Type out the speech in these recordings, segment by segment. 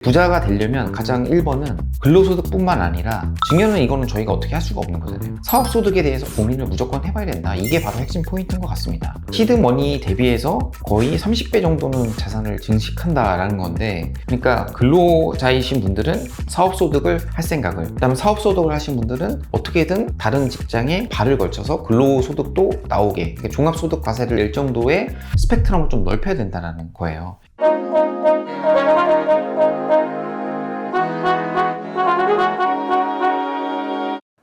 부자가 되려면 가장 1번은 근로소득뿐만 아니라 증여는 이거는 저희가 어떻게 할 수가 없는 거잖아요. 사업소득에 대해서 고민을 무조건 해봐야 된다. 이게 바로 핵심 포인트인 것 같습니다. 시드머니 대비해서 거의 30배 정도는 자산을 증식한다라는 건데, 그러니까 근로자이신 분들은 사업소득을 할 생각을, 그다음에 사업소득을 하신 분들은 어떻게든 다른 직장에 발을 걸쳐서 근로소득도 나오게, 그러니까 종합소득 과세를 낼 정도의 스펙트럼을 좀 넓혀야 된다는 거예요.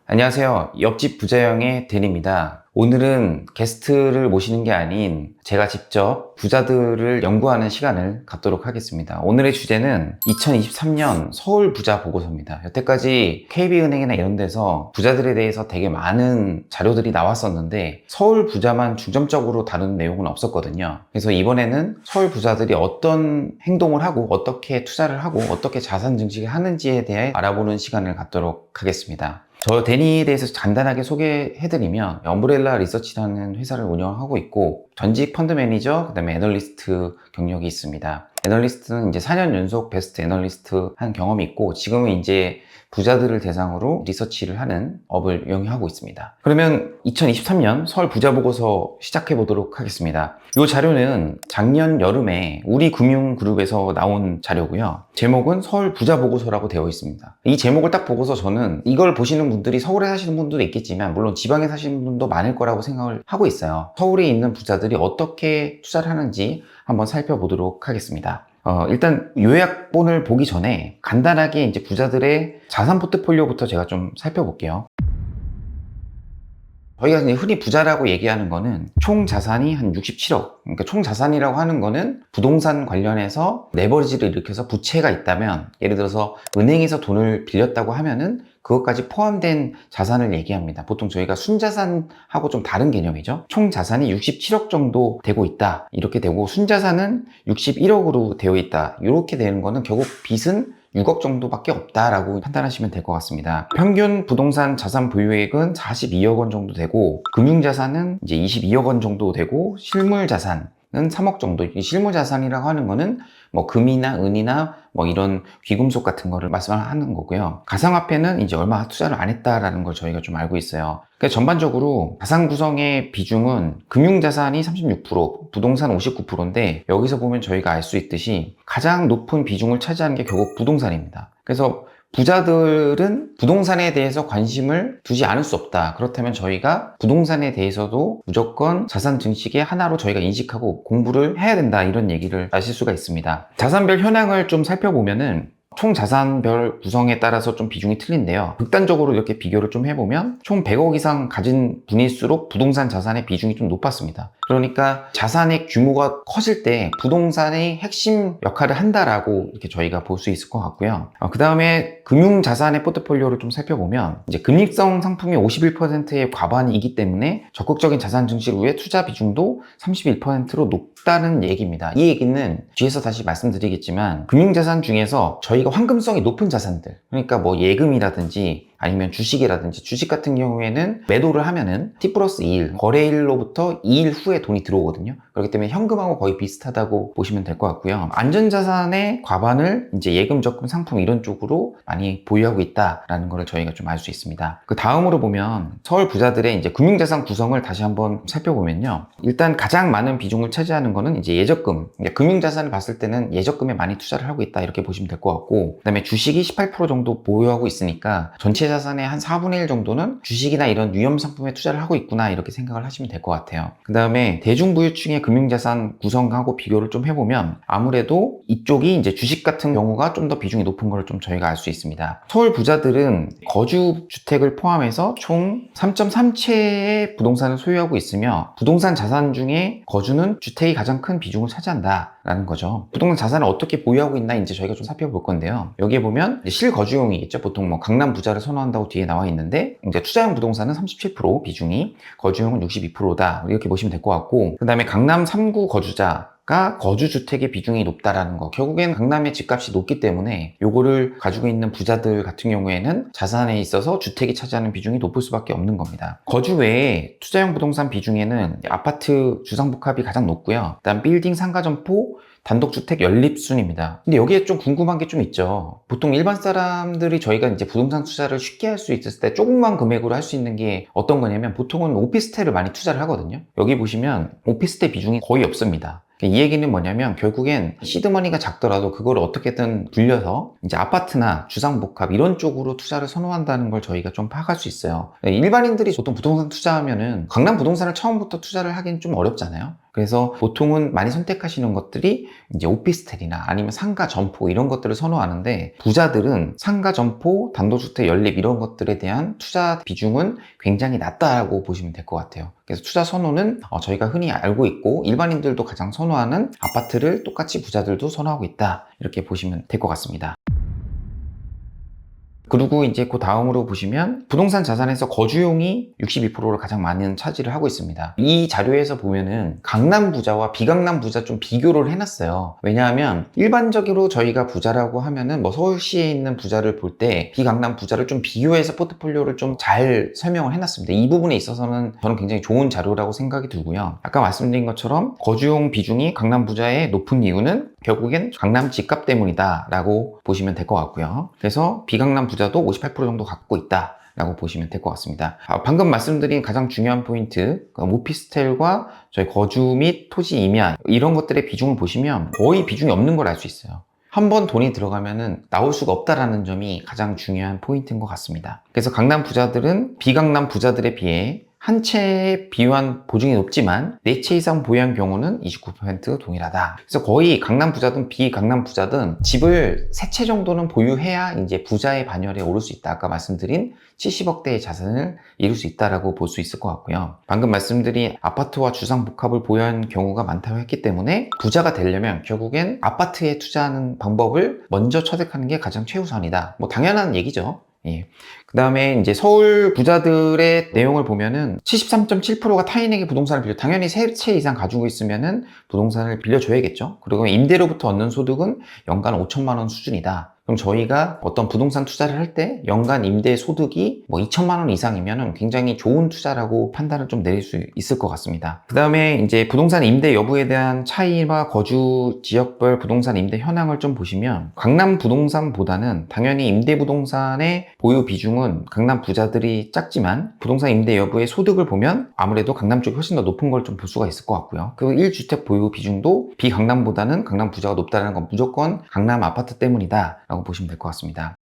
안녕하세요. 옆집 부자영의 댄입니다. 오늘은 게스트를 모시는 게 아닌 제가 직접 부자들을 연구하는 시간을 갖도록 하겠습니다. 오늘의 주제는 2023년 서울 부자 보고서입니다. 여태까지 KB은행이나 이런 데서 부자들에 대해서 되게 많은 자료들이 나왔었는데 서울 부자만 중점적으로 다루는 내용은 없었거든요. 그래서 이번에는 서울 부자들이 어떤 행동을 하고 어떻게 투자를 하고 어떻게 자산 증식을 하는지에 대해 알아보는 시간을 갖도록 하겠습니다. 저 데니에 대해서 간단하게 소개해드리면 엄브렐라 리서치라는 회사를 운영하고 있고 전직 펀드 매니저, 그다음에 애널리스트 경력이 있습니다. 애널리스트는 이제 4년 연속 베스트 애널리스트 한 경험이 있고 지금은 이제 부자들을 대상으로 리서치를 하는 업을 운영하고 있습니다. 그러면 2023년 서울 부자 보고서 시작해 보도록 하겠습니다. 이 자료는 작년 여름에 우리금융그룹에서 나온 자료고요. 제목은 서울 부자 보고서라고 되어 있습니다. 이 제목을 딱 보고서 저는 이걸 보시는 분들이 서울에 사시는 분들도 있겠지만 물론 지방에 사시는 분도 많을 거라고 생각을 하고 있어요. 서울에 있는 부자들이 어떻게 투자를 하는지 한번 살펴보도록 하겠습니다. 일단 요약본을 보기 전에 간단하게 이제 부자들의 자산 포트폴리오부터 제가 좀 살펴볼게요. 저희가 이제 흔히 부자라고 얘기하는 거는 총 자산이 한 67억. 그러니까 총 자산이라고 하는 거는 부동산 관련해서 레버리지를 일으켜서 부채가 있다면, 예를 들어서 은행에서 돈을 빌렸다고 하면은 그것까지 포함된 자산을 얘기합니다. 보통 저희가 순자산하고 좀 다른 개념이죠. 총 자산이 67억 정도 되고 있다. 이렇게 되고 순자산은 61억으로 되어 있다. 이렇게 되는 거는 결국 빚은 6억 정도밖에 없다라고 판단하시면 될 것 같습니다. 평균 부동산 자산 보유액은 42억 원 정도 되고 금융자산은 이제 22억 원 정도 되고 실물자산은 3억 정도. 이 실물자산이라고 하는 거는 뭐 금이나 은이나 뭐 이런 귀금속 같은 거를 말씀하는 거고요. 가상화폐는 이제 얼마 투자를 안 했다라는 걸 저희가 좀 알고 있어요. 그러니까 전반적으로 자산 구성의 비중은 금융자산이 36%, 부동산 59%인데 여기서 보면 저희가 알 수 있듯이 가장 높은 비중을 차지하는 게 결국 부동산입니다. 그래서 부자들은 부동산에 대해서 관심을 두지 않을 수 없다. 그렇다면 저희가 부동산에 대해서도 무조건 자산 증식의 하나로 저희가 인식하고 공부를 해야 된다. 이런 얘기를 하실 수가 있습니다. 자산별 현황을 좀 살펴보면은 총 자산별 구성에 따라서 좀 비중이 틀린데요. 극단적으로 이렇게 비교를 좀 해보면 총 100억 이상 가진 분일수록 부동산 자산의 비중이 좀 높았습니다. 그러니까 자산의 규모가 커질 때 부동산의 핵심 역할을 한다라고 이렇게 저희가 볼 수 있을 것 같고요. 그 다음에 금융자산의 포트폴리오를 좀 살펴보면 이제 금익성 상품이 51%의 과반이기 때문에 적극적인 자산 증식을 위해 투자 비중도 31%로 높다는 얘기입니다. 이 얘기는 뒤에서 다시 말씀드리겠지만 금융자산 중에서 저희가 황금성이 높은 자산들, 그러니까 뭐 예금이라든지 아니면 주식이라든지, 주식 같은 경우에는 매도를 하면은 T 플러스 2일, 거래일로부터 2일 후에 돈이 들어오거든요. 그렇기 때문에 현금하고 거의 비슷하다고 보시면 될 것 같고요. 안전자산의 과반을 이제 예금, 적금, 상품 이런 쪽으로 많이 보유하고 있다라는 걸 저희가 좀 알 수 있습니다. 그 다음으로 보면 서울 부자들의 이제 금융자산 구성을 다시 한번 살펴보면요. 일단 가장 많은 비중을 차지하는 거는 이제 예적금. 그러니까 금융자산을 봤을 때는 예적금에 많이 투자를 하고 있다 이렇게 보시면 될 것 같고, 그 다음에 주식이 18% 정도 보유하고 있으니까 전체 자산의 한 4분의 1 정도는 주식이나 이런 위험 상품에 투자를 하고 있구나 이렇게 생각을 하시면 될 것 같아요. 그 다음에 대중부유층의 금융자산 구성하고 비교를 좀 해보면 아무래도 이쪽이 이제 주식 같은 경우가 좀 더 비중이 높은 걸 좀 저희가 알 수 있습니다. 서울 부자들은 거주주택을 포함해서 총 3.3채의 부동산을 소유하고 있으며 부동산 자산 중에 거주는 주택이 가장 큰 비중을 차지한다라는 거죠. 부동산 자산을 어떻게 보유하고 있나 이제 저희가 좀 살펴볼 건데요. 여기에 보면 실거주용이겠죠. 보통 뭐 강남 부자를 선호한다고 뒤에 나와 있는데 이제 투자용 부동산은 37% 비중이, 거주용은 62%다 이렇게 보시면 될 것 같고, 그 다음에 강남 3구 거주자가 거주주택의 비중이 높다라는 거, 결국엔 강남의 집값이 높기 때문에 요거를 가지고 있는 부자들 같은 경우에는 자산에 있어서 주택이 차지하는 비중이 높을 수밖에 없는 겁니다. 거주 외에 투자용 부동산 비중에는 아파트 주상복합이 가장 높고요. 그다음 빌딩 상가점포 단독주택 연립순입니다. 근데 여기에 좀 궁금한 게 좀 있죠. 보통 일반 사람들이 저희가 이제 부동산 투자를 쉽게 할 수 있을 때 조금만 금액으로 할 수 있는 게 어떤 거냐면 보통은 오피스텔을 많이 투자를 하거든요. 여기 보시면 오피스텔 비중이 거의 없습니다. 이 얘기는 뭐냐면 결국엔 시드머니가 작더라도 그걸 어떻게든 불려서 이제 아파트나 주상복합 이런 쪽으로 투자를 선호한다는 걸 저희가 좀 파악할 수 있어요. 일반인들이 보통 부동산 투자하면은 강남 부동산을 처음부터 투자를 하기는 좀 어렵잖아요. 그래서 보통은 많이 선택하시는 것들이 이제 오피스텔이나 아니면 상가 점포 이런 것들을 선호하는데 부자들은 상가 점포, 단독주택 연립 이런 것들에 대한 투자 비중은 굉장히 낮다라고 보시면 될 것 같아요. 그래서 투자 선호는 저희가 흔히 알고 있고 일반인들도 가장 선호하는 아파트를 똑같이 부자들도 선호하고 있다 이렇게 보시면 될 것 같습니다. 그리고 이제 그 다음으로 보시면 부동산 자산에서 거주용이 62%를 가장 많은 차지를 하고 있습니다. 이 자료에서 보면은 강남 부자와 비강남 부자 좀 비교를 해놨어요. 왜냐하면 일반적으로 저희가 부자라고 하면은 뭐 서울시에 있는 부자를 볼 때 비강남 부자를 좀 비교해서 포트폴리오를 좀 잘 설명을 해놨습니다. 이 부분에 있어서는 저는 굉장히 좋은 자료라고 생각이 들고요. 아까 말씀드린 것처럼 거주용 비중이 강남 부자의 높은 이유는 결국엔 강남 집값 때문이다 라고 보시면 될 것 같고요. 그래서 비강남 부자도 58% 정도 갖고 있다 라고 보시면 될 것 같습니다. 방금 말씀드린 가장 중요한 포인트, 오피스텔과 저희 거주 및 토지 임야 이런 것들의 비중을 보시면 거의 비중이 없는 걸 알 수 있어요. 한번 돈이 들어가면은 나올 수가 없다라는 점이 가장 중요한 포인트인 것 같습니다. 그래서 강남 부자들은 비강남 부자들에 비해 한 채에 비유한 보증이 높지만 4채 이상 보유한 경우는 29% 동일하다. 그래서 거의 강남 부자든 비강남 부자든 집을 3채 정도는 보유해야 이제 부자의 반열에 오를 수 있다. 아까 말씀드린 70억대의 자산을 이룰 수 있다라고 볼 수 있을 것 같고요. 방금 말씀드린 아파트와 주상복합을 보유한 경우가 많다고 했기 때문에 부자가 되려면 결국엔 아파트에 투자하는 방법을 먼저 터득하는 게 가장 최우선이다. 뭐 당연한 얘기죠. 예. 그 다음에 이제 서울 부자들의 내용을 보면은 73.7%가 타인에게 부동산을 빌려, 당연히 3채 이상 가지고 있으면은 부동산을 빌려줘야겠죠. 그리고 임대로부터 얻는 소득은 연간 5천만 원 수준이다. 그럼 저희가 어떤 부동산 투자를 할 때 연간 임대 소득이 뭐 2천만 원 이상이면은 굉장히 좋은 투자라고 판단을 좀 내릴 수 있을 것 같습니다. 그 다음에 이제 부동산 임대 여부에 대한 차이와 거주 지역별 부동산 임대 현황을 좀 보시면 강남 부동산보다는 당연히 임대 부동산의 보유 비중은 강남 부자들이 작지만 부동산 임대 여부의 소득을 보면 아무래도 강남 쪽이 훨씬 더 높은 걸 좀 볼 수가 있을 것 같고요. 그리고 1주택 보유 비중도 비강남보다는 강남 부자가 높다는 건 무조건 강남 아파트 때문이다 라고 보시면 될 것 같습니다.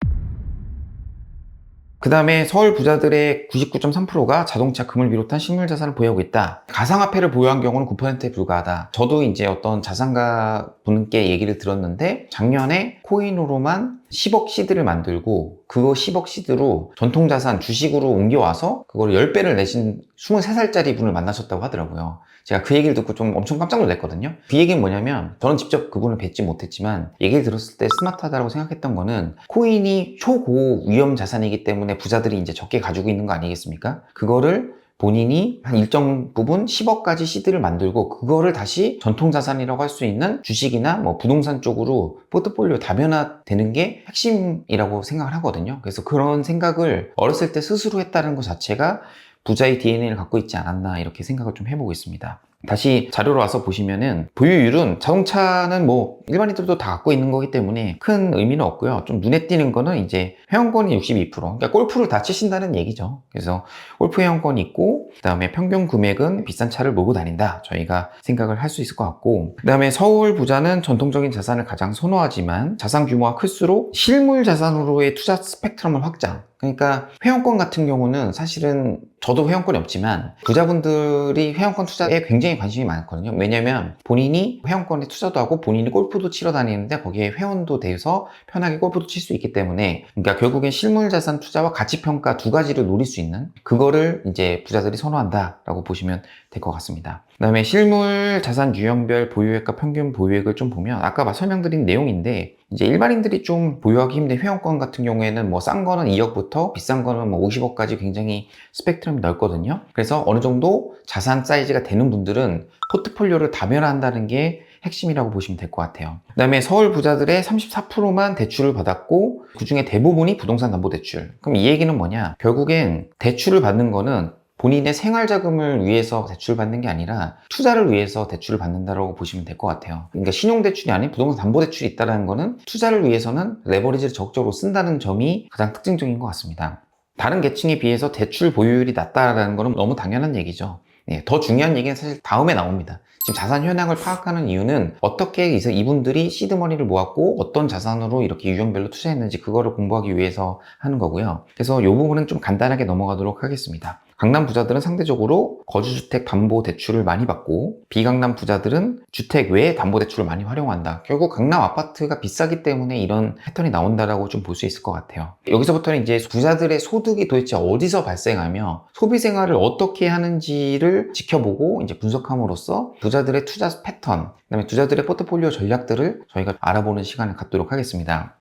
그 다음에 서울 부자들의 99.3%가 자동차, 금을 비롯한 실물 자산을 보유하고 있다. 가상화폐를 보유한 경우는 9%에 불과하다. 저도 이제 어떤 자산가 분께 얘기를 들었는데 작년에 코인으로만 10억 시드를 만들고 그거 10억 시드로 전통자산 주식으로 옮겨와서 그걸 10배를 내신 23살짜리 분을 만나셨다고 하더라고요. 제가 그 얘기를 듣고 좀 엄청 깜짝 놀랐거든요. 그 얘기는 뭐냐면 저는 직접 그분을 뵙지 못했지만 얘기를 들었을 때 스마트하다고 생각했던 거는 코인이 초고 위험 자산이기 때문에 부자들이 이제 적게 가지고 있는 거 아니겠습니까? 그거를 본인이 한 일정 부분 10억까지 시드를 만들고 그거를 다시 전통자산이라고 할 수 있는 주식이나 뭐 부동산 쪽으로 포트폴리오 다변화되는 게 핵심이라고 생각을 하거든요. 그래서 그런 생각을 어렸을 때 스스로 했다는 것 자체가 부자의 DNA를 갖고 있지 않았나 이렇게 생각을 좀 해보고 있습니다. 다시 자료로 와서 보시면은 보유율은 자동차는 뭐 일반인들도 다 갖고 있는 거기 때문에 큰 의미는 없고요. 좀 눈에 띄는 거는 이제 회원권이 62%, 그러니까 골프를 다 치신다는 얘기죠. 그래서 골프 회원권이 있고 그 다음에 평균 금액은 비싼 차를 몰고 다닌다. 저희가 생각을 할 수 있을 것 같고 그 다음에 서울 부자는 전통적인 자산을 가장 선호하지만 자산 규모가 클수록 실물 자산으로의 투자 스펙트럼을 확장, 그러니까 회원권 같은 경우는 사실은 저도 회원권이 없지만 부자분들이 회원권 투자에 굉장히 관심이 많거든요. 왜냐면 본인이 회원권에 투자도 하고 본인이 골프도 치러 다니는데 거기에 회원도 돼서 편하게 골프도 칠 수 있기 때문에, 그러니까 결국엔 실물 자산 투자와 가치 평가 두 가지를 노릴 수 있는 그거를 이제 부자들이 선호한다라고 보시면 될 것 같습니다. 그 다음에 실물 자산 유형별 보유액과 평균 보유액을 좀 보면 아까 설명드린 내용인데 이제 일반인들이 좀 보유하기 힘든 회원권 같은 경우에는 뭐 싼 거는 2억부터 비싼 거는 뭐 50억까지 굉장히 스펙트럼이 넓거든요. 그래서 어느 정도 자산 사이즈가 되는 분들은 포트폴리오를 다변화한다는 게 핵심이라고 보시면 될 것 같아요. 그 다음에 서울 부자들의 34%만 대출을 받았고 그 중에 대부분이 부동산 담보대출. 그럼 이 얘기는 뭐냐? 결국엔 대출을 받는 거는 본인의 생활자금을 위해서 대출받는 게 아니라 투자를 위해서 대출을 받는다고 보시면 될 것 같아요. 그러니까 신용대출이 아닌 부동산 담보대출이 있다는 거는 투자를 위해서는 레버리지를 적극적으로 쓴다는 점이 가장 특징적인 것 같습니다. 다른 계층에 비해서 대출 보유율이 낮다라는 거는 너무 당연한 얘기죠. 더 중요한 얘기는 사실 다음에 나옵니다. 지금 자산 현황을 파악하는 이유는 어떻게 이분들이 시드머니를 모았고 어떤 자산으로 이렇게 유형별로 투자했는지 그거를 공부하기 위해서 하는 거고요. 그래서 이 부분은 좀 간단하게 넘어가도록 하겠습니다. 강남 부자들은 상대적으로 거주주택 담보대출을 많이 받고 비강남 부자들은 주택 외에 담보대출을 많이 활용한다. 결국 강남 아파트가 비싸기 때문에 이런 패턴이 나온다라고 좀 볼 수 있을 것 같아요. 여기서부터는 이제 부자들의 소득이 도대체 어디서 발생하며 소비 생활을 어떻게 하는지를 지켜보고 이제 분석함으로써 부자들의 투자 패턴, 그다음에 부자들의 포트폴리오 전략들을 저희가 알아보는 시간을 갖도록 하겠습니다.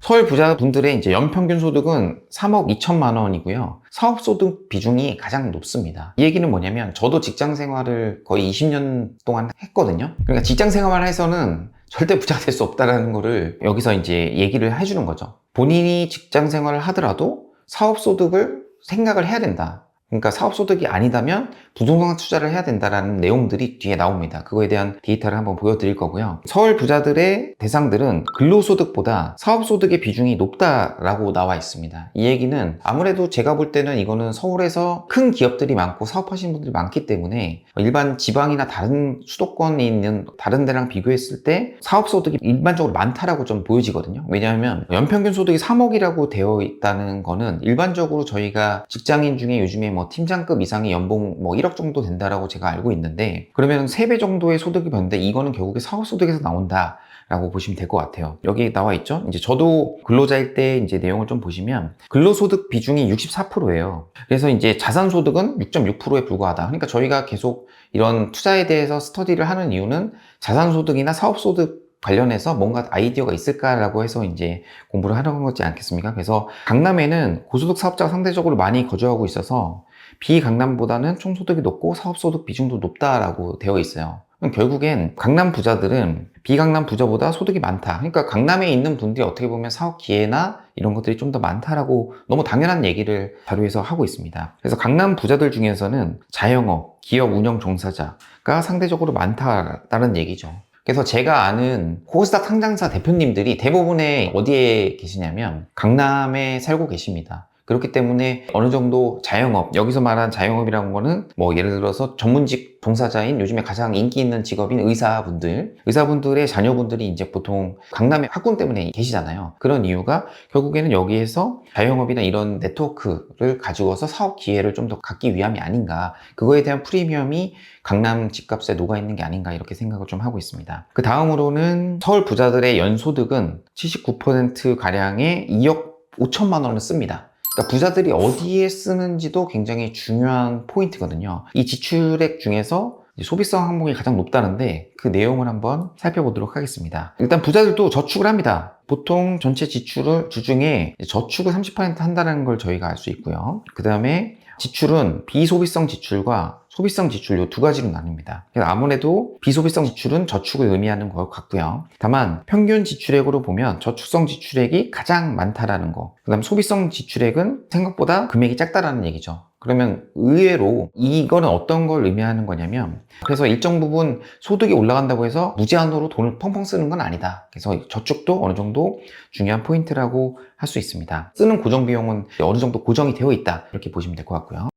서울 부자분들의 이제 연평균 소득은 3억 2천만 원이고요. 사업소득 비중이 가장 높습니다. 이 얘기는 뭐냐면 저도 직장 생활을 거의 20년 동안 했거든요. 그러니까 직장 생활에서는 절대 부자가 될 수 없다는 거를 여기서 이제 얘기를 해주는 거죠. 본인이 직장 생활을 하더라도 사업소득을 생각을 해야 된다. 그러니까 사업소득이 아니다면 부동산 투자를 해야 된다라는 내용들이 뒤에 나옵니다. 그거에 대한 데이터를 한번 보여드릴 거고요. 서울 부자들의 대상들은 근로소득보다 사업소득의 비중이 높다라고 나와 있습니다. 이 얘기는 아무래도 제가 볼 때는 이거는 서울에서 큰 기업들이 많고 사업하시는 분들이 많기 때문에 일반 지방이나 다른 수도권에 있는 다른 데랑 비교했을 때 사업소득이 일반적으로 많다라고 좀 보여지거든요. 왜냐하면 연평균 소득이 3억이라고 되어 있다는 거는 일반적으로 저희가 직장인 중에 요즘에 팀장급 이상의 연봉 1억 정도 된다라고 제가 알고 있는데 그러면 3배 정도의 소득이 받는데 이거는 결국에 사업소득에서 나온다 라고 보시면 될 것 같아요. 여기 나와 있죠? 이제 저도 근로자일 때 이제 내용을 좀 보시면 근로소득 비중이 64%예요. 그래서 이제 자산소득은 6.6%에 불과하다. 그러니까 저희가 계속 이런 투자에 대해서 스터디를 하는 이유는 자산소득이나 사업소득 관련해서 뭔가 아이디어가 있을까라고 해서 이제 공부를 하는 거지 않겠습니까? 그래서 강남에는 고소득 사업자가 상대적으로 많이 거주하고 있어서 비강남보다는 총소득이 높고 사업소득 비중도 높다라고 되어 있어요. 그럼 결국엔 강남 부자들은 비강남 부자보다 소득이 많다. 그러니까 강남에 있는 분들이 어떻게 보면 사업 기회나 이런 것들이 좀 더 많다라고 너무 당연한 얘기를 자료에서 하고 있습니다. 그래서 강남 부자들 중에서는 자영업, 기업 운영 종사자가 상대적으로 많다라는 얘기죠. 그래서 제가 아는 코스닥 상장사 대표님들이 대부분의 어디에 계시냐면 강남에 살고 계십니다. 그렇기 때문에 어느 정도 자영업, 여기서 말하는 자영업이라는 거는 예를 들어서 전문직 종사자인 요즘에 가장 인기 있는 직업인 의사분들의 자녀분들이 이제 보통 강남에 학군 때문에 계시잖아요. 그런 이유가 결국에는 여기에서 자영업이나 이런 네트워크를 가지고서 사업 기회를 좀 더 갖기 위함이 아닌가. 그거에 대한 프리미엄이 강남 집값에 녹아있는 게 아닌가 이렇게 생각을 좀 하고 있습니다. 그 다음으로는 서울 부자들의 연소득은 79%가량의 2억 5천만 원을 씁니다. 그러니까 부자들이 어디에 쓰는지도 굉장히 중요한 포인트거든요. 이 지출액 중에서 소비성 항목이 가장 높다는데 그 내용을 한번 살펴보도록 하겠습니다. 일단 부자들도 저축을 합니다. 보통 전체 지출을 주중에 저축을 30% 한다는 걸 저희가 알 수 있고요. 그 다음에 지출은 비소비성 지출과 소비성 지출 이 두 가지로 나뉩니다. 그래서 아무래도 비소비성 지출은 저축을 의미하는 것 같고요. 다만 평균 지출액으로 보면 저축성 지출액이 가장 많다라는 거. 그 다음 소비성 지출액은 생각보다 금액이 작다라는 얘기죠. 그러면 의외로 이거는 어떤 걸 의미하는 거냐면 그래서 일정 부분 소득이 올라간다고 해서 무제한으로 돈을 펑펑 쓰는 건 아니다. 그래서 저축도 어느 정도 중요한 포인트라고 할 수 있습니다. 쓰는 고정 비용은 어느 정도 고정이 되어 있다. 이렇게 보시면 될 것 같고요.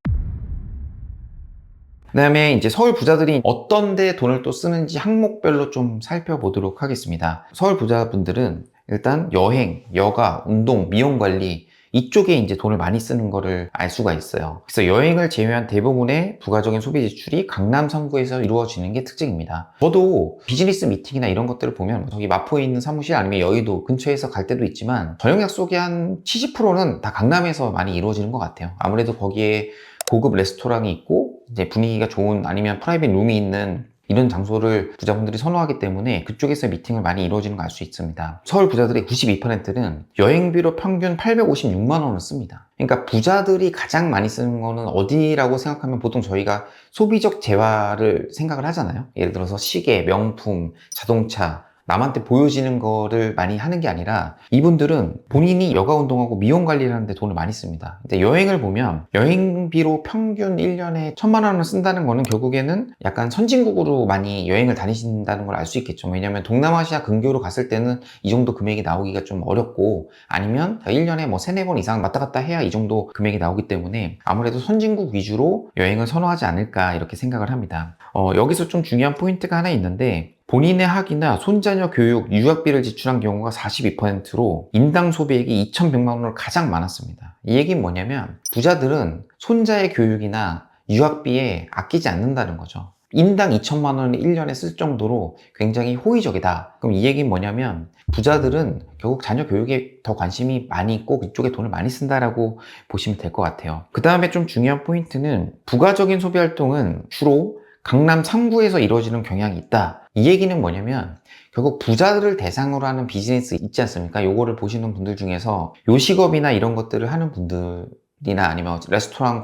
그 다음에 이제 서울 부자들이 어떤 데 돈을 또 쓰는지 항목별로 좀 살펴보도록 하겠습니다. 서울 부자분들은 일단 여행, 여가, 운동, 미용 관리 이쪽에 이제 돈을 많이 쓰는 거를 알 수가 있어요. 그래서 여행을 제외한 대부분의 부가적인 소비 지출이 강남 선구에서 이루어지는 게 특징입니다. 저도 비즈니스 미팅이나 이런 것들을 보면 저기 마포에 있는 사무실 아니면 여의도 근처에서 갈 때도 있지만 저녁 약속의 한 70%는 다 강남에서 많이 이루어지는 것 같아요. 아무래도 거기에 고급 레스토랑이 있고 이제 분위기가 좋은 아니면 프라이빗 룸이 있는 이런 장소를 부자분들이 선호하기 때문에 그쪽에서 미팅을 많이 이루어지는 걸 알 수 있습니다. 서울 부자들의 92%는 여행비로 평균 856만 원을 씁니다. 그러니까 부자들이 가장 많이 쓰는 거는 어디라고 생각하면 보통 저희가 소비적 재화를 생각을 하잖아요. 예를 들어서 시계, 명품, 자동차, 남한테 보여지는 거를 많이 하는 게 아니라 이분들은 본인이 여가 운동하고 미용 관리를 하는데 돈을 많이 씁니다. 근데 여행을 보면 여행비로 평균 1년에 1,000만 원을 쓴다는 거는 결국에는 약간 선진국으로 많이 여행을 다니신다는 걸 알 수 있겠죠. 왜냐면 동남아시아 근교로 갔을 때는 이 정도 금액이 나오기가 좀 어렵고, 아니면 1년에 뭐 3, 4번 이상 왔다 갔다 해야 이 정도 금액이 나오기 때문에 아무래도 선진국 위주로 여행을 선호하지 않을까 이렇게 생각을 합니다. 여기서 좀 중요한 포인트가 하나 있는데, 본인의 학위나 손자녀 교육, 유학비를 지출한 경우가 42%로 인당 소비액이 2,100만 원으로 가장 많았습니다. 이 얘기는 뭐냐면 부자들은 손자의 교육이나 유학비에 아끼지 않는다는 거죠. 인당 2천만 원을 1년에 쓸 정도로 굉장히 호의적이다. 그럼 이 얘기는 뭐냐면 부자들은 결국 자녀 교육에 더 관심이 많이 있고 그쪽에 돈을 많이 쓴다라고 보시면 될 것 같아요. 그 다음에 좀 중요한 포인트는 부가적인 소비 활동은 주로 강남 3구에서 이루어지는 경향이 있다. 이 얘기는 뭐냐면 결국 부자들을 대상으로 하는 비즈니스 있지 않습니까? 요거를 보시는 분들 중에서 요식업이나 이런 것들을 하는 분들이나 아니면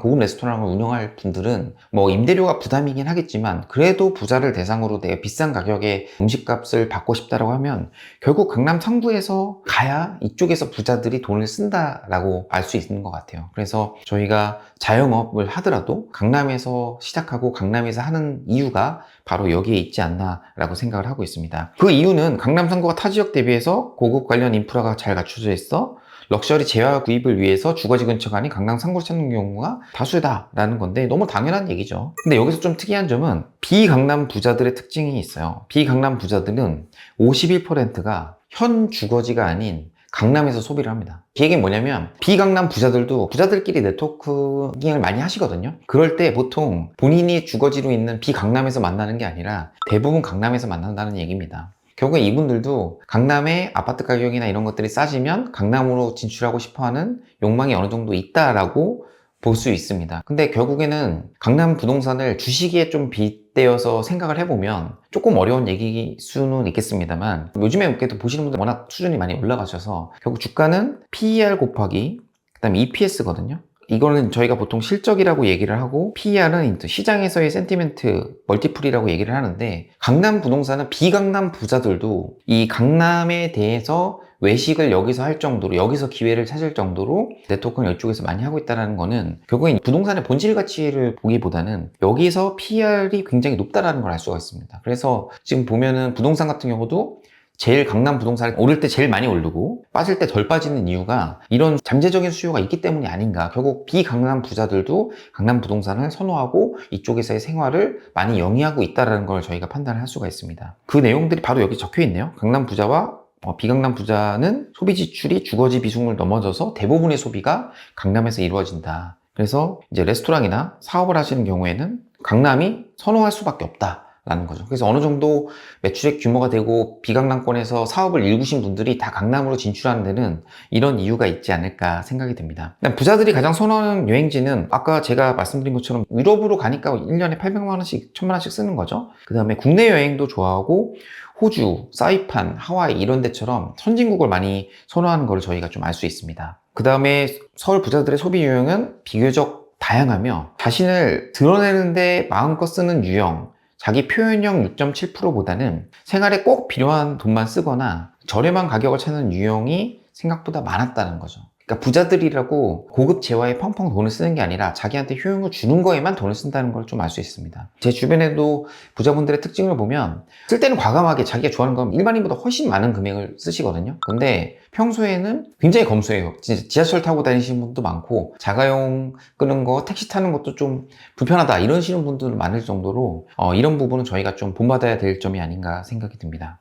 고급 레스토랑을 운영할 분들은 뭐 임대료가 부담이긴 하겠지만 그래도 부자를 대상으로 내가 비싼 가격에 음식값을 받고 싶다라고 하면 결국 강남 3구에서 가야 이쪽에서 부자들이 돈을 쓴다라고 알 수 있는 것 같아요. 그래서 저희가 자영업을 하더라도 강남에서 시작하고 강남에서 하는 이유가 바로 여기에 있지 않나라고 생각을 하고 있습니다. 그 이유는 강남 3구가 타 지역 대비해서 고급 관련 인프라가 잘 갖춰져 있어 럭셔리 재화 구입을 위해서 주거지 근처가 아닌 강남 3구를 찾는 경우가 다수다라는 건데 너무 당연한 얘기죠. 근데 여기서 좀 특이한 점은 비강남 부자들의 특징이 있어요. 비강남 부자들은 51%가 현 주거지가 아닌 강남에서 소비를 합니다. 이 얘기는 뭐냐면 비강남 부자들도 부자들끼리 네트워킹을 많이 하시거든요. 그럴 때 보통 본인이 주거지로 있는 비강남에서 만나는 게 아니라 대부분 강남에서 만난다는 얘기입니다. 결국에 이분들도 강남의 아파트 가격이나 이런 것들이 싸지면 강남으로 진출하고 싶어하는 욕망이 어느 정도 있다라고 볼 수 있습니다. 근데 결국에는 강남 부동산을 주식에 좀 빗대어서 생각을 해보면 조금 어려운 얘기일 수는 있겠습니다만 요즘에 그래도 보시는 분들 워낙 수준이 많이 올라가셔서 결국 주가는 PER 곱하기 그 다음에 EPS거든요. 이거는 저희가 보통 실적이라고 얘기를 하고 PER은 시장에서의 센티멘트 멀티플이라고 얘기를 하는데 강남 부동산은 비강남 부자들도 이 강남에 대해서 외식을 여기서 할 정도로 여기서 기회를 찾을 정도로 네트워크를 이쪽에서 많이 하고 있다는 거는 결국엔 부동산의 본질 가치를 보기보다는 여기서 PER이 굉장히 높다는 걸 알 수가 있습니다. 그래서 지금 보면은 부동산 같은 경우도 제일 강남 부동산이 오를 때 제일 많이 오르고 빠질 때 덜 빠지는 이유가 이런 잠재적인 수요가 있기 때문이 아닌가. 결국 비강남 부자들도 강남 부동산을 선호하고 이쪽에서의 생활을 많이 영위하고 있다는 걸 저희가 판단을 할 수가 있습니다. 그 내용들이 바로 여기 적혀 있네요. 강남 부자와 비강남 부자는 소비 지출이 주거지 비중을 넘어져서 대부분의 소비가 강남에서 이루어진다. 그래서 이제 레스토랑이나 사업을 하시는 경우에는 강남이 선호할 수밖에 없다. 라는 거죠. 그래서 어느 정도 매출액 규모가 되고 비강남권에서 사업을 일구신 분들이 다 강남으로 진출하는 데는 이런 이유가 있지 않을까 생각이 듭니다. 부자들이 가장 선호하는 여행지는 아까 제가 말씀드린 것처럼 유럽으로 가니까 1년에 800만 원씩, 1000만 원씩 쓰는 거죠. 그 다음에 국내 여행도 좋아하고 호주, 사이판, 하와이 이런 데처럼 선진국을 많이 선호하는 걸 저희가 좀 알 수 있습니다. 그 다음에 서울 부자들의 소비 유형은 비교적 다양하며 자신을 드러내는데 마음껏 쓰는 유형, 자기 표현형 6.7%보다는 생활에 꼭 필요한 돈만 쓰거나 저렴한 가격을 찾는 유형이 생각보다 많았다는 거죠. 그러니까 부자들이라고 고급 재화에 펑펑 돈을 쓰는 게 아니라 자기한테 효용을 주는 거에만 돈을 쓴다는 걸 좀 알 수 있습니다. 제 주변에도 부자분들의 특징을 보면 쓸 때는 과감하게 자기가 좋아하는 건 일반인보다 훨씬 많은 금액을 쓰시거든요. 근데 평소에는 굉장히 검소해요. 진짜 지하철 타고 다니시는 분도 많고 자가용 끄는 거, 택시 타는 것도 좀 불편하다 이러시는 분들 많을 정도로 이런 부분은 저희가 좀 본받아야 될 점이 아닌가 생각이 듭니다.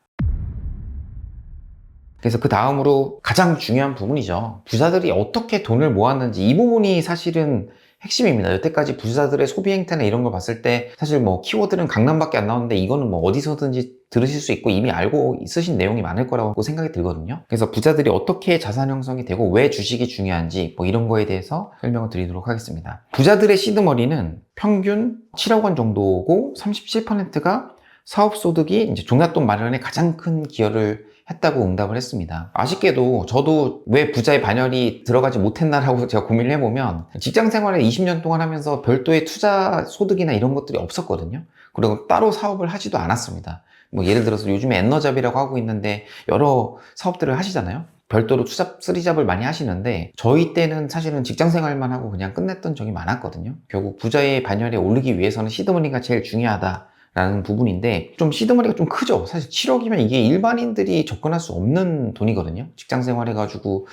그래서 그 다음으로 가장 중요한 부분이죠. 부자들이 어떻게 돈을 모았는지 이 부분이 사실은 핵심입니다. 여태까지 부자들의 소비 행태나 이런 걸 봤을 때 사실 뭐 키워드는 강남밖에 안 나오는데 이거는 뭐 어디서든지 들으실 수 있고 이미 알고 있으신 내용이 많을 거라고 생각이 들거든요. 그래서 부자들이 어떻게 자산 형성이 되고 왜 주식이 중요한지 뭐 이런 거에 대해서 설명을 드리도록 하겠습니다. 부자들의 시드머니는 평균 7억 원 정도고 37%가 사업소득이 이제 종잣돈 마련에 가장 큰 기여를 했다고 응답을 했습니다. 아쉽게도 저도 왜 부자의 반열이 들어가지 못했나라고 제가 고민을 해보면 직장 생활을 20년 동안 하면서 별도의 투자 소득이나 이런 것들이 없었거든요. 그리고 따로 사업을 하지도 않았습니다. 뭐 예를 들어서 요즘에 엔너잡이라고 하고 있는데 여러 사업들을 하시잖아요. 별도로 투잡, 쓰리잡을 많이 하시는데 저희 때는 사실은 직장 생활만 하고 그냥 끝냈던 적이 많았거든요. 결국 부자의 반열에 오르기 위해서는 시드머니가 제일 중요하다라는 부분인데 좀 시드머니가 좀 크죠. 사실 7억이면 이게 일반인들이 접근할 수 없는 돈이거든요. 직장 생활해가지고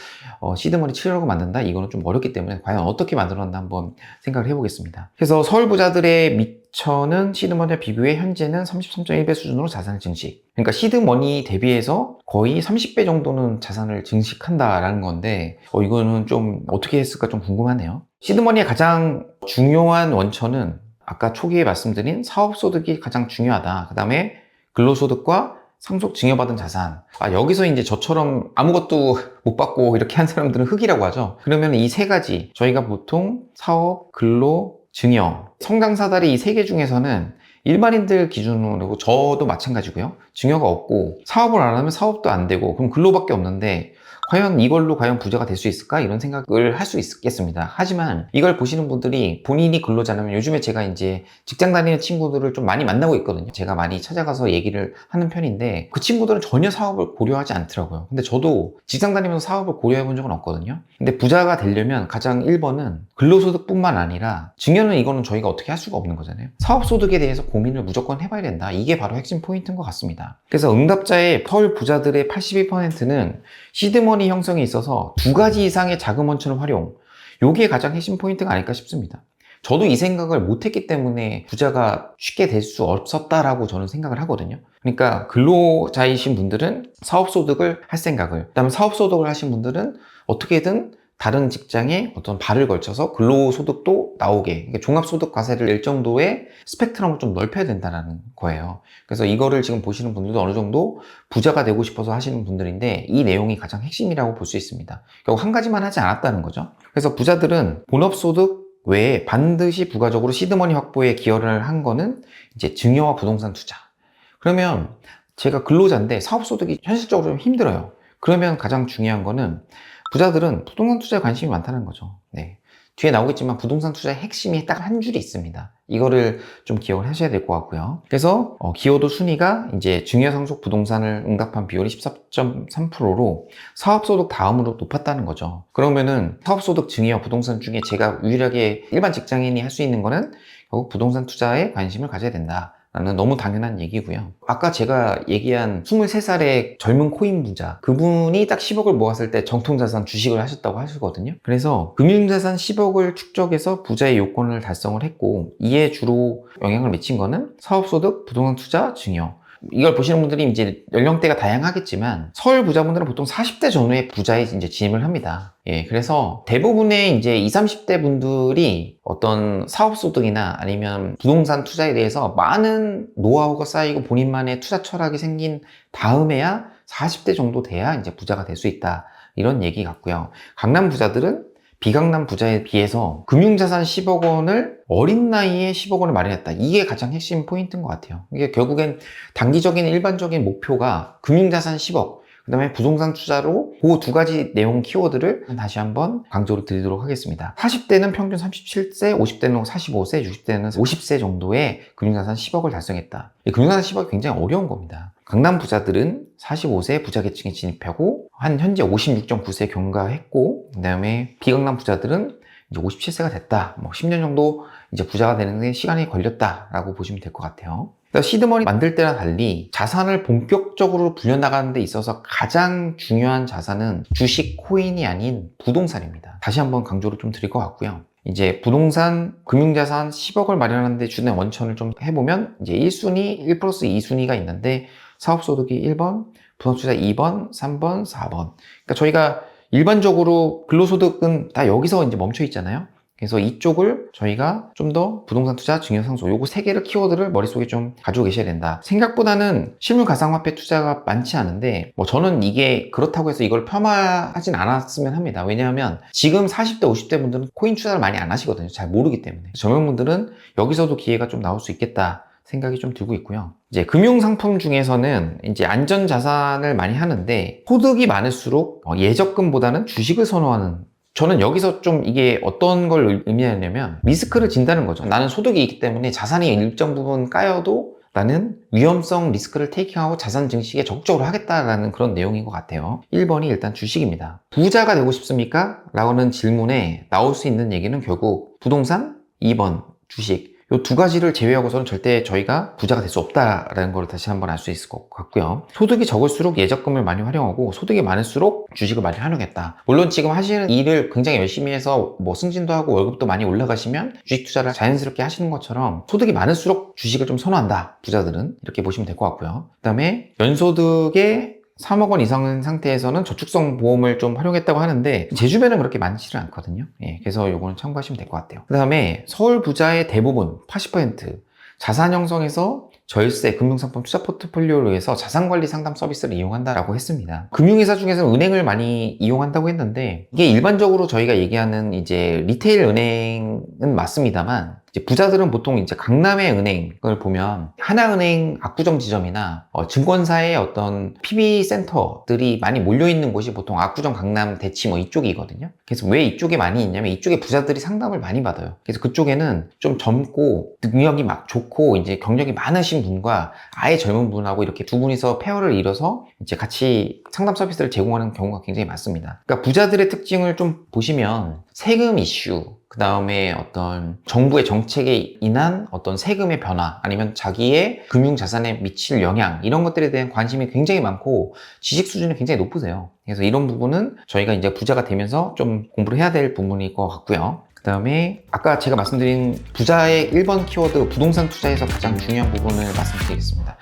시드머니 7억을 만든다? 이거는 좀 어렵기 때문에 과연 어떻게 만들었나 한번 생각을 해보겠습니다. 그래서 서울 부자들의 미처는 시드머니와 비교해 현재는 33.1배 수준으로 자산을 증식. 그러니까 시드머니 대비해서 거의 30배 정도는 자산을 증식한다라는 건데 이거는 좀 어떻게 했을까 좀 궁금하네요. 시드머니의 가장 중요한 원천은 아까 초기에 말씀드린 사업소득이 가장 중요하다. 그 다음에 근로소득과 상속 증여받은 자산. 여기서 이제 저처럼 아무것도 못 받고 이렇게 한 사람들은 흑이라고 하죠. 그러면 이 세 가지, 저희가 보통 사업, 근로, 증여, 성장사다리 이 세 개 중에서는 일반인들 기준으로 저도 마찬가지고요. 증여가 없고 사업을 안 하면 사업도 안 되고 그럼 근로밖에 없는데 과연 이걸로 과연 부자가 될 수 있을까? 이런 생각을 할 수 있겠습니다. 하지만 이걸 보시는 분들이 본인이 근로자라면 요즘에 제가 이제 직장 다니는 친구들을 좀 많이 만나고 있거든요. 제가 많이 찾아가서 얘기를 하는 편인데 그 친구들은 전혀 사업을 고려하지 않더라고요. 근데 저도 직장 다니면서 사업을 고려해 본 적은 없거든요. 근데 부자가 되려면 가장 1번은 근로소득뿐만 아니라 증여는 이거는 저희가 어떻게 할 수가 없는 거잖아요. 사업소득에 대해서 고민을 무조건 해봐야 된다. 이게 바로 핵심 포인트인 것 같습니다. 그래서 응답자의 서울 부자들의 82%는 시드머니 형성에 있어서 두 가지 이상의 자금 원천을 활용, 요게 가장 핵심 포인트가 아닐까 싶습니다. 저도 이 생각을 못했기 때문에 부자가 쉽게 될 수 없었다라고 저는 생각을 하거든요. 그러니까 근로자이신 분들은 사업소득을 할 생각을, 그다음에 사업소득을 하신 분들은 어떻게든 다른 직장에 어떤 발을 걸쳐서 근로소득도 나오게, 그러니까 종합소득 과세를 일정도의 스펙트럼을 좀 넓혀야 된다는 거예요. 그래서 이거를 지금 보시는 분들도 어느 정도 부자가 되고 싶어서 하시는 분들인데 이 내용이 가장 핵심이라고 볼 수 있습니다. 결국 한 가지만 하지 않았다는 거죠. 그래서 부자들은 본업소득 외에 반드시 부가적으로 시드머니 확보에 기여를 한 거는 이제 증여와 부동산 투자. 그러면 제가 근로자인데 사업소득이 현실적으로 좀 힘들어요. 그러면 가장 중요한 거는 부자들은 부동산 투자에 관심이 많다는 거죠. 네. 뒤에 나오겠지만 부동산 투자의 핵심이 딱 한 줄이 있습니다. 이거를 좀 기억을 하셔야 될 것 같고요. 그래서 기여도 순위가 이제 증여 상속 부동산을 응답한 비율이 14.3%로 사업소득 다음으로 높았다는 거죠. 그러면은 사업소득 증여 부동산 중에 제가 유일하게 일반 직장인이 할 수 있는 거는 결국 부동산 투자에 관심을 가져야 된다. 라는 너무 당연한 얘기고요. 아까 제가 얘기한 23살의 젊은 코인 부자, 그분이 딱 10억을 모았을 때 정통자산 주식을 하셨다고 하시거든요. 그래서 금융자산 10억을 축적해서 부자의 요건을 달성을 했고, 이에 주로 영향을 미친 거는 사업소득, 부동산 투자, 증여. 이걸 보시는 분들이 이제 연령대가 다양하겠지만 서울 부자분들은 보통 40대 전후의 부자에 이제 진입을 합니다. 예, 그래서 대부분의 이제 20, 30대 분들이 어떤 사업소득이나 아니면 부동산 투자에 대해서 많은 노하우가 쌓이고 본인만의 투자 철학이 생긴 다음에야 40대 정도 돼야 이제 부자가 될 수 있다. 이런 얘기 같고요. 강남 부자들은 비강남 부자에 비해서 금융자산 10억 원을 어린 나이에 10억 원을 마련했다. 이게 가장 핵심 포인트인 것 같아요. 이게 결국엔 단기적인 일반적인 목표가 금융자산 10억, 그 다음에 부동산 투자로 그 두 가지 내용 키워드를 다시 한번 강조를 드리도록 하겠습니다. 40대는 평균 37세, 50대는 45세, 60대는 50세 정도의 금융자산 10억을 달성했다. 금융자산 10억이 굉장히 어려운 겁니다. 강남 부자들은 45세 부자 계층에 진입하고 한 현재 56.9세 경과했고, 그 다음에 비강남 부자들은 이제 57세가 됐다. 10년 정도 이제 부자가 되는 데 시간이 걸렸다라고 보시면 될 것 같아요. 시드머니 만들 때랑 달리 자산을 본격적으로 불려나가는 데 있어서 가장 중요한 자산은 주식, 코인이 아닌 부동산입니다. 다시 한번 강조를 좀 드릴 것 같고요. 이제 부동산, 금융자산 10억을 마련하는 데 주된 원천을 좀 해보면 이제 1순위, 1 플러스 2순위가 있는데 사업소득이 1번, 부동산투자 2번, 3번, 4번. 그러니까 저희가 일반적으로 근로소득은 다 여기서 이제 멈춰 있잖아요. 그래서 이쪽을 저희가 좀 더 부동산 투자, 증여 상속 요거 세 개를 키워드를 머릿속에 좀 가지고 계셔야 된다. 생각보다는 실물 가상화폐 투자가 많지 않은데 저는 이게 그렇다고 해서 이걸 폄하하진 않았으면 합니다. 왜냐하면 지금 40대, 50대 분들은 코인 투자를 많이 안 하시거든요. 잘 모르기 때문에. 젊은 분들은 여기서도 기회가 좀 나올 수 있겠다 생각이 좀 들고 있고요. 이제 금융상품 중에서는 이제 안전자산을 많이 하는데 소득이 많을수록 예적금보다는 주식을 선호하는, 저는 여기서 좀 이게 어떤 걸 의미하냐면 리스크를 진다는 거죠. 나는 소득이 있기 때문에 자산이 일정 부분 까여도 나는 위험성 리스크를 테이킹하고 자산 증식에 적극적으로 하겠다라는 그런 내용인 것 같아요. 1번이 일단 주식입니다. 부자가 되고 싶습니까? 라는 질문에 나올 수 있는 얘기는 결국 부동산, 2번 주식, 이 두 가지를 제외하고서는 절대 저희가 부자가 될 수 없다라는 걸 다시 한번 알 수 있을 것 같고요. 소득이 적을수록 예적금을 많이 활용하고 소득이 많을수록 주식을 많이 활용했다. 물론 지금 하시는 일을 굉장히 열심히 해서 뭐 승진도 하고 월급도 많이 올라가시면 주식 투자를 자연스럽게 하시는 것처럼 소득이 많을수록 주식을 좀 선호한다. 부자들은 이렇게 보시면 될 것 같고요. 그 다음에 연소득의 3억 원 이상인 상태에서는 저축성 보험을 좀 활용했다고 하는데 제 주변은 그렇게 많지는 않거든요. 그래서 요거는 참고하시면 될 것 같아요. 그 다음에 서울 부자의 대부분 80% 자산 형성에서 절세, 금융상품 투자 포트폴리오로 해서 자산관리 상담 서비스를 이용한다라고 했습니다. 금융회사 중에서는 은행을 많이 이용한다고 했는데 이게 일반적으로 저희가 얘기하는 이제 리테일 은행은 맞습니다만 이제 부자들은 보통 이제 강남의 은행을 보면 하나은행 압구정 지점이나 증권사의 어떤 PB 센터들이 많이 몰려있는 곳이 보통 압구정, 강남, 대치 뭐 이쪽이거든요. 그래서 왜 이쪽에 많이 있냐면 이쪽에 부자들이 상담을 많이 받아요. 그래서 그쪽에는 좀 젊고 능력이 막 좋고 이제 경력이 많으신 분과 아예 젊은 분하고 이렇게 두 분이서 페어를 이뤄서 이제 같이 상담 서비스를 제공하는 경우가 굉장히 많습니다. 그러니까 부자들의 특징을 좀 보시면 세금 이슈, 그 다음에 어떤 정부의 정책에 인한 어떤 세금의 변화 아니면 자기의 금융자산에 미칠 영향 이런 것들에 대한 관심이 굉장히 많고 지식 수준이 굉장히 높으세요. 그래서 이런 부분은 저희가 이제 부자가 되면서 좀 공부를 해야 될 부분일 것 같고요. 그 다음에 아까 제가 말씀드린 부자의 1번 키워드 부동산 투자에서 가장 중요한 부분을 말씀드리겠습니다.